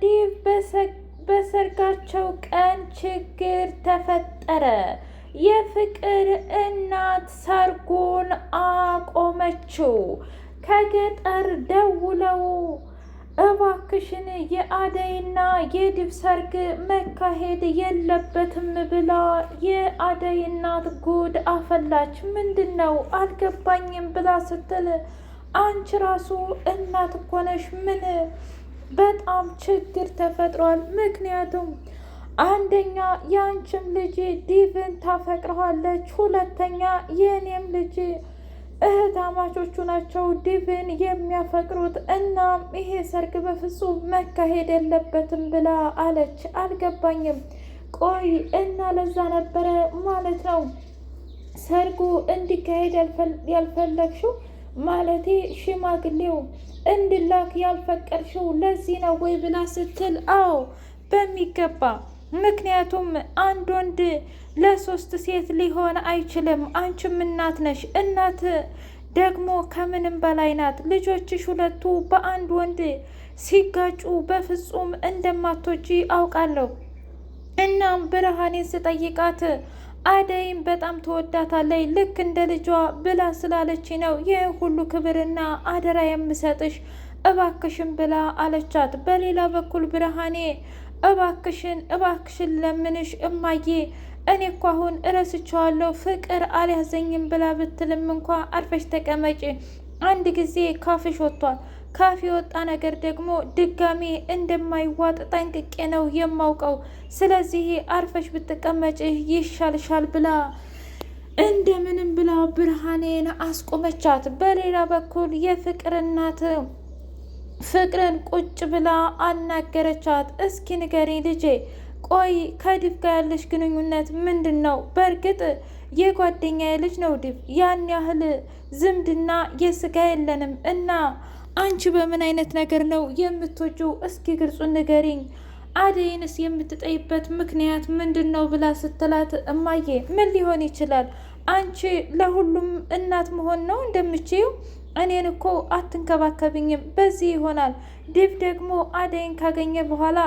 ዴቭ በሰርጋቸው ቀን ችግር ተፈጠረ። የፍቅር እናት ሰርጉን አቆመችው። ከገጠር ደውለው እባክሽን የአደይና የዴቭ ሰርግ መካሄድ የለበትም ብላ የአደይ እናት ጉድ አፈላች። ምንድን ነው አልገባኝም ብላ ስትል አንቺ ራሱ እናት እኮ ነሽ፣ ምን በጣም ችግር ተፈጥሯል። ምክንያቱም አንደኛ የአንቺም ልጅ ዴቭን ታፈቅረዋለች፣ ሁለተኛ የእኔም ልጅ እህታማቾቹ ናቸው ዴቭን የሚያፈቅሩት። እናም ይሄ ሰርግ በፍጹም መካሄድ የለበትም ብላ አለች። አልገባኝም። ቆይ እና ለዛ ነበረ ማለት ነው ሰርጉ እንዲካሄድ ያልፈለግሽው? ማለቴ ሽማግሌው እንድላክ ያልፈቀድሽው ለዚህ ነው ወይ ብላ ስትል አዎ በሚገባ። ምክንያቱም አንድ ወንድ ለሶስት ሴት ሊሆን አይችልም። አንቺም እናት ነሽ። እናት ደግሞ ከምንም በላይ ናት። ልጆችሽ ሁለቱ በአንድ ወንድ ሲጋጩ በፍጹም እንደማትወጂ አውቃለሁ። እናም ብርሃኔን ስጠይቃት አደይም በጣም ትወዳታለች ልክ እንደ ልጇ ብላ ስላለች ነው ይህ ሁሉ ክብርና አደራ የምሰጥሽ እባክሽን ብላ አለቻት። በሌላ በኩል ብርሃኔ እባክሽን ለምንሽ እማዬ፣ እኔ እኮ አሁን እረስቸዋለሁ ፍቅር አልያዘኝም ብላ ብትልም እንኳ አርፈሽ ተቀመጪ። አንድ ጊዜ ካፍሽ ወጥቷል። ካፍ የወጣ ነገር ደግሞ ድጋሜ እንደማይዋጥ ጠንቅቄ ነው የማውቀው። ስለዚህ አርፈሽ ብትቀመጭ ይሻልሻል ብላ እንደምንም ብላ ብርሃኔን አስቆመቻት። በሌላ በኩል የፍቅር እናት ፍቅርን ቁጭ ብላ አናገረቻት። እስኪ ንገሪ ልጄ፣ ቆይ ከዴቭ ጋር ያለሽ ግንኙነት ምንድን ነው? በእርግጥ የጓደኛዬ ልጅ ነው ዴቭ፣ ያን ያህል ዝምድና የስጋ የለንም እና አንቺ በምን አይነት ነገር ነው የምትወጂው? እስኪ ግልጹን ንገሪኝ። አደይንስ የምትጠይበት ምክንያት ምንድን ነው ብላ ስትላት እማዬ ምን ሊሆን ይችላል? አንቺ ለሁሉም እናት መሆን ነው እንደምችው? እኔን እኮ አትንከባከብኝም። በዚህ ይሆናል ዴቭ ደግሞ አደይን ካገኘ በኋላ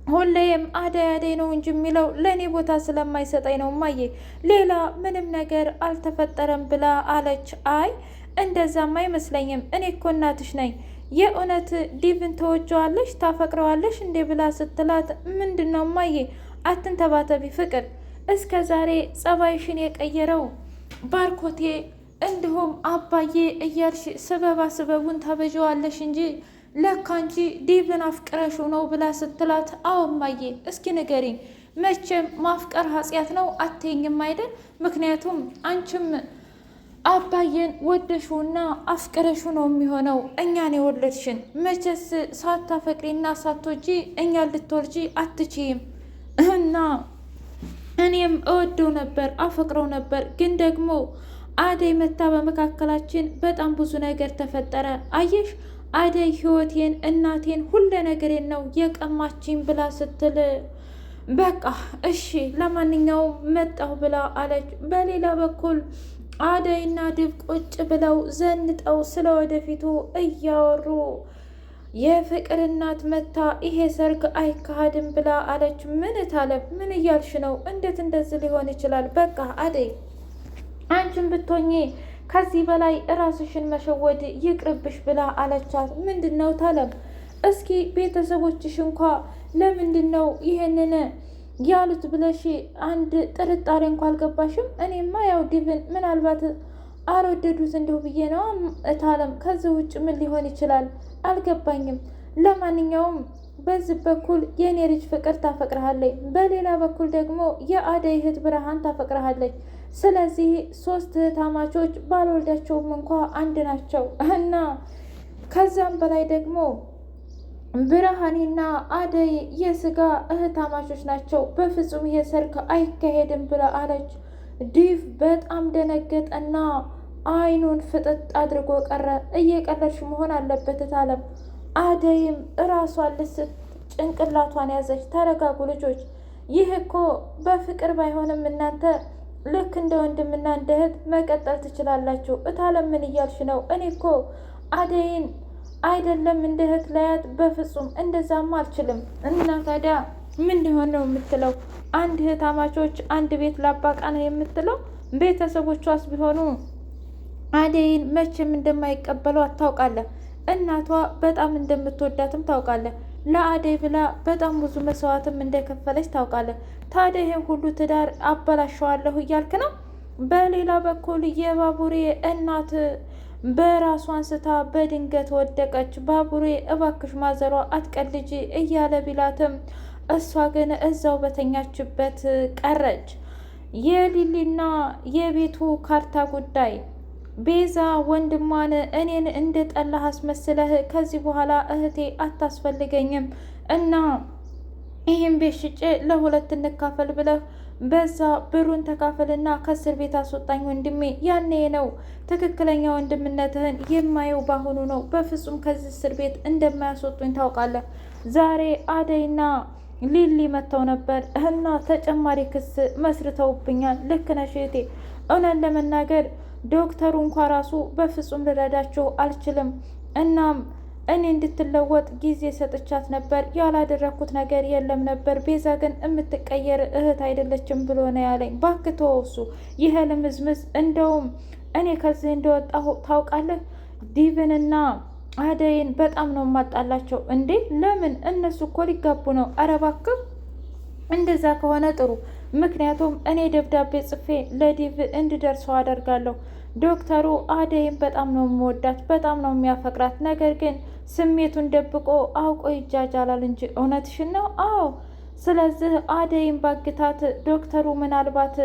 ሁሌም አደይ ነው እንጂ የሚለው ለእኔ ቦታ ስለማይሰጠኝ ነው እማዬ፣ ሌላ ምንም ነገር አልተፈጠረም ብላ አለች። አይ እንደዛም አይመስለኝም፣ እኔ እኮ እናትሽ ነኝ። የእውነት ዴቭን ተወጀዋለሽ ታፈቅረዋለሽ እንዴ ብላ ስትላት ምንድን ነው እማዬ አትንተባተቢ ፍቅር፣ እስከ ዛሬ ጸባይሽን የቀየረው ባርኮቴ እንዲሁም አባዬ እያልሽ ስበቡን ታበጀዋለሽ እንጂ ለካ አንቺ ዴቭን አፍቅረሹ ነው ብላ ስትላት አዎ እማዬ፣ እስኪ ንገሪኝ መቼም ማፍቀር ኃጢአት ነው አትይኝም አይደል? ምክንያቱም አንቺም አባዬን ወደሹና አፍቅረሹ ነው የሚሆነው እኛን የወለድሽን። መቼስ ሳታፈቅሪና ሳትወጂ እኛን ልትወልጂ አትችይም። እና እኔም እወደው ነበር አፈቅረው ነበር፣ ግን ደግሞ አደይ መታ በመካከላችን በጣም ብዙ ነገር ተፈጠረ። አየሽ አደይ ህይወቴን፣ እናቴን፣ ሁለ ነገሬን ነው የቀማችኝ ብላ ስትል በቃ እሺ ለማንኛውም መጣሁ ብላ አለች። በሌላ በኩል አደይና ዴቭ ቁጭ ብለው ዘንጠው ስለ ወደፊቱ እያወሩ የፍቅር እናት መታ ይሄ ሰርግ አይካሄድም ብላ አለች። ምን ታለብ ምን እያልሽ ነው? እንዴት እንደዚህ ሊሆን ይችላል? በቃ አደይ አንቺን ብትሆኚ ከዚህ በላይ ራስሽን መሸወድ ይቅርብሽ ብላ አለቻት። ምንድን ነው ታለም? እስኪ ቤተሰቦችሽ እንኳ ለምንድን ነው ይሄንን ያሉት ብለሽ አንድ ጥርጣሬ እንኳ አልገባሽም? እኔማ ያው ዴቭን ምናልባት አልወደዱት እንዲሁ ብዬ ነው እታለም። ከዚህ ውጭ ምን ሊሆን ይችላል? አልገባኝም። ለማንኛውም በዚህ በኩል የኔ ልጅ ፍቅር ታፈቅረሃለች፣ በሌላ በኩል ደግሞ የአደይ እህት ብርሃን ታፈቅረሃለች። ስለዚህ ሶስት እህታማቾች ባልወልዳቸውም እንኳ አንድ ናቸው እና ከዛም በላይ ደግሞ ብርሃኔና አደይ የስጋ እህታማቾች ናቸው። በፍጹም ይሄ ሰርግ አይካሄድም ብላ አለች። ዴቭ በጣም ደነገጠና አይኑን ፍጥጥ አድርጎ ቀረ። እየቀለድሽ መሆን አለበት እታለም። አደይም እራሷን ልስት ጭንቅላቷን ያዘች። ተረጋጉ ልጆች፣ ይህ እኮ በፍቅር ባይሆንም እናንተ ልክ እንደ ወንድምና እንደ እህት መቀጠል ትችላላችሁ። እታለም ምን እያልሽ ነው? እኔ እኮ አደይን አይደለም እንደ እህት ላያት በፍጹም እንደዛም አልችልም። እና ታዲያ ምን ሊሆን ነው የምትለው? አንድ እህት አማቾች አንድ ቤት ላባቃ ነው የምትለው? ቤተሰቦቿስ ቢሆኑ አደይን መቼም እንደማይቀበሏት ታውቃለህ። እናቷ በጣም እንደምትወዳትም ታውቃለህ። ለአደይ ብላ በጣም ብዙ መስዋዕትም እንደከፈለች ታውቃለህ። ታዲያ ይህን ሁሉ ትዳር አበላሸዋለሁ እያልክ ነው? በሌላ በኩል የባቡሬ እናት በራሷ አንስታ በድንገት ወደቀች። ባቡሬ እባክሽ ማዘሯ አትቀልጂ እያለ ቢላትም እሷ ግን እዛው በተኛችበት ቀረች። የሊሊና የቤቱ ካርታ ጉዳይ ቤዛ ወንድሟን እኔን እንደ ጠላህ አስመስለህ ከዚህ በኋላ እህቴ አታስፈልገኝም እና ይህም ቤት ሽጬ ለሁለት እንካፈል ብለህ በዛ ብሩን ተካፈልና ከእስር ቤት አስወጣኝ ወንድሜ። ያኔ ነው ትክክለኛ ወንድምነትህን የማየው ባሁኑ ነው። በፍጹም ከዚህ እስር ቤት እንደማያስወጡኝ ታውቃለህ። ዛሬ አደይና ሊሊ መጥተው ነበር እና ተጨማሪ ክስ መስርተውብኛል። ልክ ነሽ እህቴ። እውነት ለመናገር ዶክተሩ እንኳ ራሱ በፍጹም ልረዳችሁ አልችልም። እናም እኔ እንድትለወጥ ጊዜ ሰጥቻት ነበር። ያላደረኩት ነገር የለም ነበር። ቤዛ ግን የምትቀየር እህት አይደለችም ብሎ ነው ያለኝ። እባክህ ተወው እሱ ይሄ ልምዝምዝ። እንደውም እኔ ከዚህ እንደወጣሁ ታውቃለህ፣ ዲቭንና አደይን በጣም ነው የማጣላቸው። እንዴ ለምን? እነሱ እኮ ሊጋቡ ነው። ኧረ እባክህ እንደዛ ከሆነ ጥሩ። ምክንያቱም እኔ ደብዳቤ ጽፌ ለዲቭ እንድደርሰው አደርጋለሁ። ዶክተሩ አደይን በጣም ነው የሚወዳት፣ በጣም ነው የሚያፈቅራት። ነገር ግን ስሜቱን ደብቆ አውቆ ይጃጃላል እንጂ። እውነትሽን ነው? አዎ። ስለዚህ አደይን ባግታት ዶክተሩ ምናልባት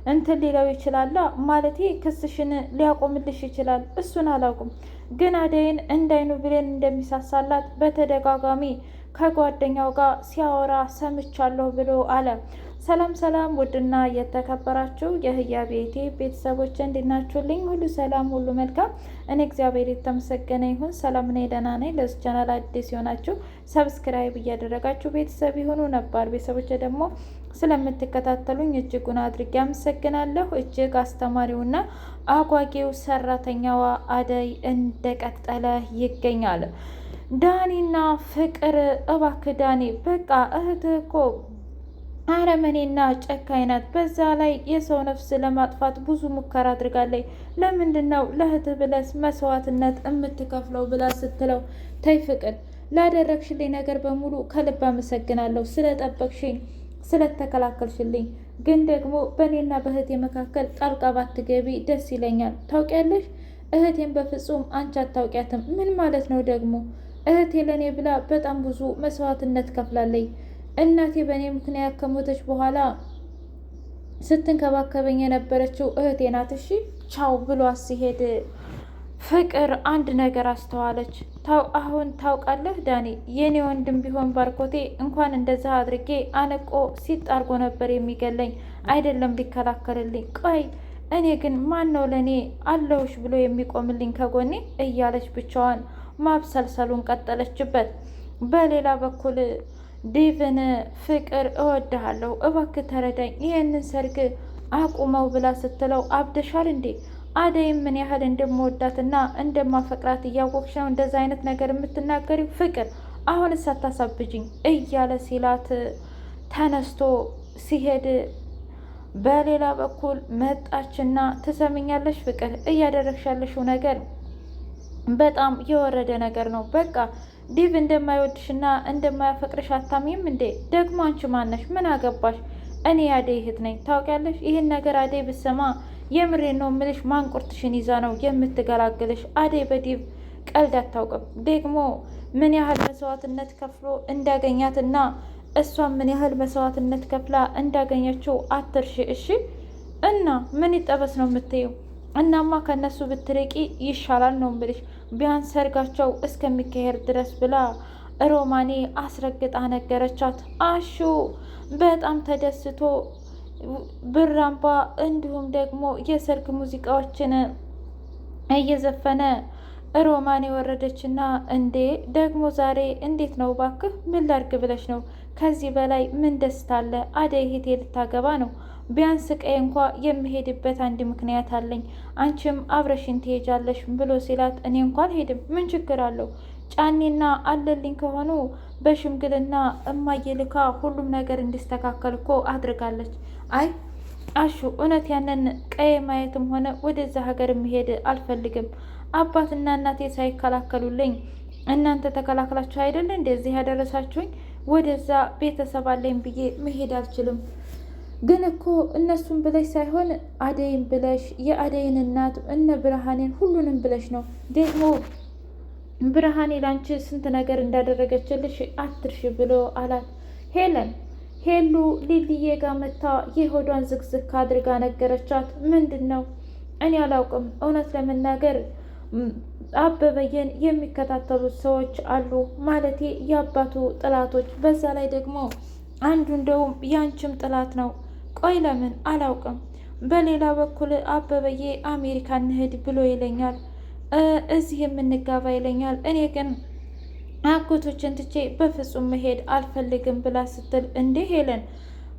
እንትን ሊለው ይችላላ። ማለቴ ክስሽን ሊያቆምልሽ ይችላል። እሱን አላውቅም፣ ግን አደይን እንዳይኑ ብሌን እንደሚሳሳላት በተደጋጋሚ ከጓደኛው ጋር ሲያወራ ሰምቻለሁ ብሎ አለ። ሰላም ሰላም! ውድና የተከበራችሁ የህያ ቤቴ ቤተሰቦች እንዲናችሁልኝ ሁሉ ሰላም ሁሉ መልካም። እኔ እግዚአብሔር የተመሰገነ ይሁን ሰላም ነኝ፣ ደህና ነኝ። ለዚህ ቻናል አዲስ የሆናችሁ ሰብስክራይብ እያደረጋችሁ ቤተሰብ የሆኑ ነባር ቤተሰቦች ደግሞ ስለምትከታተሉኝ እጅጉን አድርጌ አመሰግናለሁ። እጅግ አስተማሪውና አጓጊው ሰራተኛዋ አደይ እንደቀጠለ ይገኛል። ዳኒና ፍቅር እባክህ ዳኒ፣ በቃ እህትህ እኮ አረመኔና ጨካኝ ናት። በዛ ላይ የሰው ነፍስ ለማጥፋት ብዙ ሙከራ አድርጋለች። ለምንድን ነው ለእህትህ ብለስ መስዋዕትነት የምትከፍለው ብላ ስትለው፣ ተይ ፍቅር፣ ላደረግሽልኝ ነገር በሙሉ ከልብ አመሰግናለሁ። ስለጠበቅሽኝ፣ ስለተከላከልሽልኝ፣ ግን ደግሞ በእኔና በእህቴ መካከል ጣልቃ ባትገቢ ደስ ይለኛል። ታውቂያለሽ፣ እህቴን በፍጹም አንቺ አታውቂያትም። ምን ማለት ነው ደግሞ? እህቴ ለእኔ ብላ በጣም ብዙ መስዋዕትነት ከፍላለች። እናቴ በእኔ ምክንያት ከሞተች በኋላ ስትንከባከበኝ የነበረችው እህቴ ናት። እሺ ቻው ብሎ ሲሄድ ፍቅር አንድ ነገር አስተዋለች። አሁን ታውቃለህ ዳኒ፣ የኔ ወንድም ቢሆን ባርኮቴ እንኳን እንደዛ አድርጌ አንቆ ሲጣርጎ ነበር የሚገለኝ፣ አይደለም ሊከላከልልኝ። ቆይ እኔ ግን ማን ነው ለእኔ አለውሽ ብሎ የሚቆምልኝ ከጎኔ? እያለች ብቻዋን ማብሰልሰሉን ቀጠለችበት። በሌላ በኩል ዴቭን ፍቅር እወድሃለሁ፣ እባክህ ተረዳኝ፣ ይህንን ሰርግ አቁመው ብላ ስትለው አብደሻል እንዴ? አደይም ምን ያህል እንደምወዳትና እንደማፈቅራት እያወቅሽ ነው እንደዛ አይነት ነገር የምትናገሪው? ፍቅር አሁንስ አታሳብጅኝ እያለ ሲላት ተነስቶ ሲሄድ በሌላ በኩል መጣችና ትሰምኛለሽ ፍቅር፣ እያደረግሻለሽው ነገር በጣም የወረደ ነገር ነው። በቃ ዲቭ እንደማይወድሽና እንደማያፈቅርሽ አታሚም እንዴ? ደግሞ አንቺ ማነሽ? ምን አገባሽ? እኔ የአደይ እህት ነኝ ታውቂያለሽ። ይህን ነገር አደይ ብሰማ የምሬን ነው ምልሽ ማንቁርትሽን ይዛ ነው የምትገላግልሽ። አደይ በዲቭ ቀልድ አታውቅም። ደግሞ ምን ያህል መስዋዕትነት ከፍሎ እንዳገኛትና እሷም ምን ያህል መስዋዕትነት ከፍላ እንዳገኘችው አትርሺ እሺ። እና ምን ይጠበስ ነው የምትይው? እናማ ከነሱ ብትርቂ ይሻላል ነው ምልሽ። ቢያንስ ሰርጋቸው እስከሚካሄድ ድረስ ብላ ሮማኔ አስረግጣ ነገረቻት። አሹ በጣም ተደስቶ ብራምባ እንዲሁም ደግሞ የሰርግ ሙዚቃዎችን እየዘፈነ ሮማኔ ወረደችና፣ እንዴ ደግሞ ዛሬ እንዴት ነው ባክህ? ምን ላርግ ብለሽ ነው? ከዚህ በላይ ምን ደስታ አለ? አደይ እህቴ ልታገባ ነው። ቢያንስ ቀይ እንኳ የምሄድበት አንድ ምክንያት አለኝ። አንቺም አብረሽን ትሄጃለሽ ብሎ ሲላት፣ እኔ እንኳን ሄድም ምን ችግር አለው? ጫኔና አለልኝ ከሆኑ በሽምግልና እማዬ ልካ ሁሉም ነገር እንዲስተካከል እኮ አድርጋለች። አይ አሹ እውነት ያንን ቀይ ማየትም ሆነ ወደዛ ሀገር መሄድ አልፈልግም። አባትና እናቴ ሳይከላከሉልኝ እናንተ ተከላክላችሁ አይደል እንደዚህ ያደረሳችሁኝ? ወደዛ ቤተሰብ አለኝ ብዬ መሄድ አልችልም። ግን እኮ እነሱን ብለሽ ሳይሆን አደይን ብለሽ የአደይን እናት እነ ብርሃኔን ሁሉንም ብለሽ ነው። ደግሞ ብርሃኔ ላንቺ ስንት ነገር እንዳደረገችልሽ አትርሽ ብሎ አላት። ሄሉ ሊልዬ ጋር መታ የሆዷን ዝግዝግ አድርጋ ነገረቻት። ምንድን ነው? እኔ አላውቅም። እውነት ለመናገር አበበየን የሚከታተሉት ሰዎች አሉ፣ ማለቴ የአባቱ ጥላቶች። በዛ ላይ ደግሞ አንዱ እንደውም ያንቺም ጥላት ነው። ቆይ ለምን? አላውቅም። በሌላ በኩል አበበዬ አሜሪካ እንሂድ ብሎ ይለኛል፣ እዚህ የምንጋባ ይለኛል። እኔ ግን አጎቶችን ትቼ በፍጹም መሄድ አልፈልግም ብላ ስትል፣ እንዴ ሄለን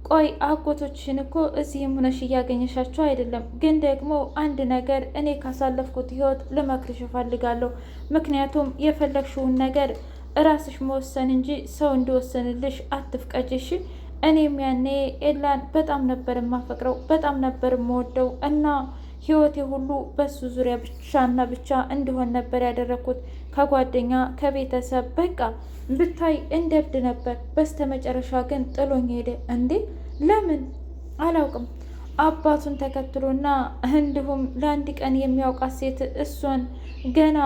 ቆይ አጎቶችሽን እኮ እዚህም ሆነሽ እያገኘሻቸው አይደለም። ግን ደግሞ አንድ ነገር እኔ ካሳለፍኩት ህይወት ልመክርሽ እፈልጋለሁ። ምክንያቱም የፈለግሽውን ነገር እራስሽ መወሰን እንጂ ሰው እንዲወሰንልሽ አትፍቀጅሽ። እኔም ያኔ ኤላን በጣም ነበር የማፈቅረው፣ በጣም ነበር የምወደው እና ህይወቴ ሁሉ በሱ ዙሪያ ብቻና ብቻ እንዲሆን ነበር ያደረግኩት። ከጓደኛ ከቤተሰብ በቃ ብታይ እንደ እብድ ነበር። በስተመጨረሻ ግን ጥሎኝ ሄደ። እንዴ ለምን? አላውቅም። አባቱን ተከትሎና እንዲሁም ለአንድ ቀን የሚያውቃት ሴት እሷን ገና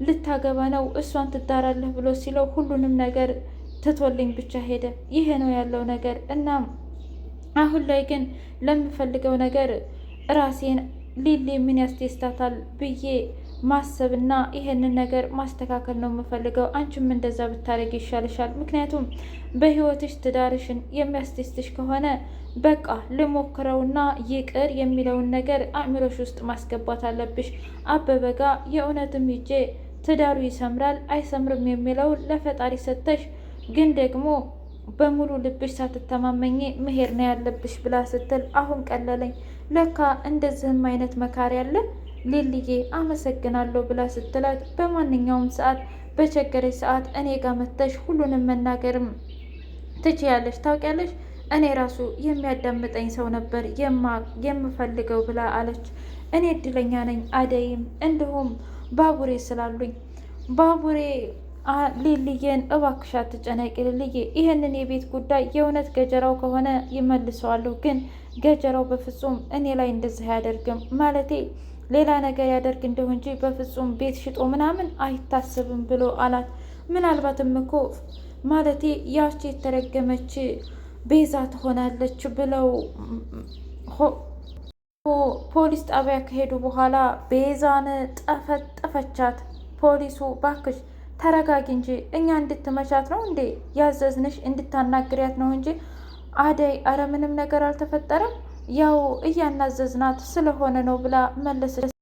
ልታገባ ነው እሷን ትዳራለህ ብሎ ሲለው ሁሉንም ነገር ትቶልኝ ብቻ ሄደ። ይሄ ነው ያለው ነገር። እናም አሁን ላይ ግን ለምፈልገው ነገር ራሴን ሊሊ ምን ያስደስታታል ብዬ ማሰብና ይሄንን ነገር ማስተካከል ነው የምፈልገው። አንቺም እንደዛ ብታደርግ ይሻልሻል። ምክንያቱም በህይወትሽ ትዳርሽን የሚያስደስትሽ ከሆነ በቃ ልሞክረውና ይቅር የሚለውን ነገር አእምሮሽ ውስጥ ማስገባት አለብሽ። አበበ ጋ የእውነትም ሂጄ ትዳሩ ይሰምራል አይሰምርም የሚለውን ለፈጣሪ ሰጥተሽ ግን ደግሞ በሙሉ ልብሽ ሳትተማመኝ መሄድ ነው ያለብሽ ብላ ስትል አሁን ቀለለኝ። ለካ እንደዚህም አይነት መካሪ አለ ሊልዬ አመሰግናለሁ ብላ ስትላት፣ በማንኛውም ሰዓት በቸገረች ሰዓት እኔ ጋር መተሽ ሁሉንም መናገርም ትችያለሽ። ታውቂያለሽ እኔ ራሱ የሚያዳምጠኝ ሰው ነበር የምፈልገው ብላ አለች። እኔ እድለኛ ነኝ አደይም እንዲሁም ባቡሬ ስላሉኝ። ባቡሬ ሊልዬን እባክሽ አትጨነቂ ሊልዬ፣ ይህንን የቤት ጉዳይ የእውነት ገጀራው ከሆነ ይመልሰዋለሁ፣ ግን ገጀራው በፍጹም እኔ ላይ እንደዚህ አያደርግም። ማለቴ ሌላ ነገር ያደርግ እንደሁ እንጂ በፍጹም ቤት ሽጦ ምናምን አይታሰብም ብሎ አላት። ምናልባትም እኮ ማለቴ ያቺ የተረገመች ቤዛ ትሆናለች ብለው ፖሊስ ጣቢያ ከሄዱ በኋላ ቤዛን ጠፈጠፈቻት። ፖሊሱ ባክሽ ተረጋጊ እንጂ እኛ እንድትመቻት ነው እንዴ ያዘዝንሽ? እንድታናግሪያት ነው እንጂ አደይ፣ አረ ምንም ነገር አልተፈጠረም፣ ያው እያናዘዝናት ስለሆነ ነው ብላ መለሰች።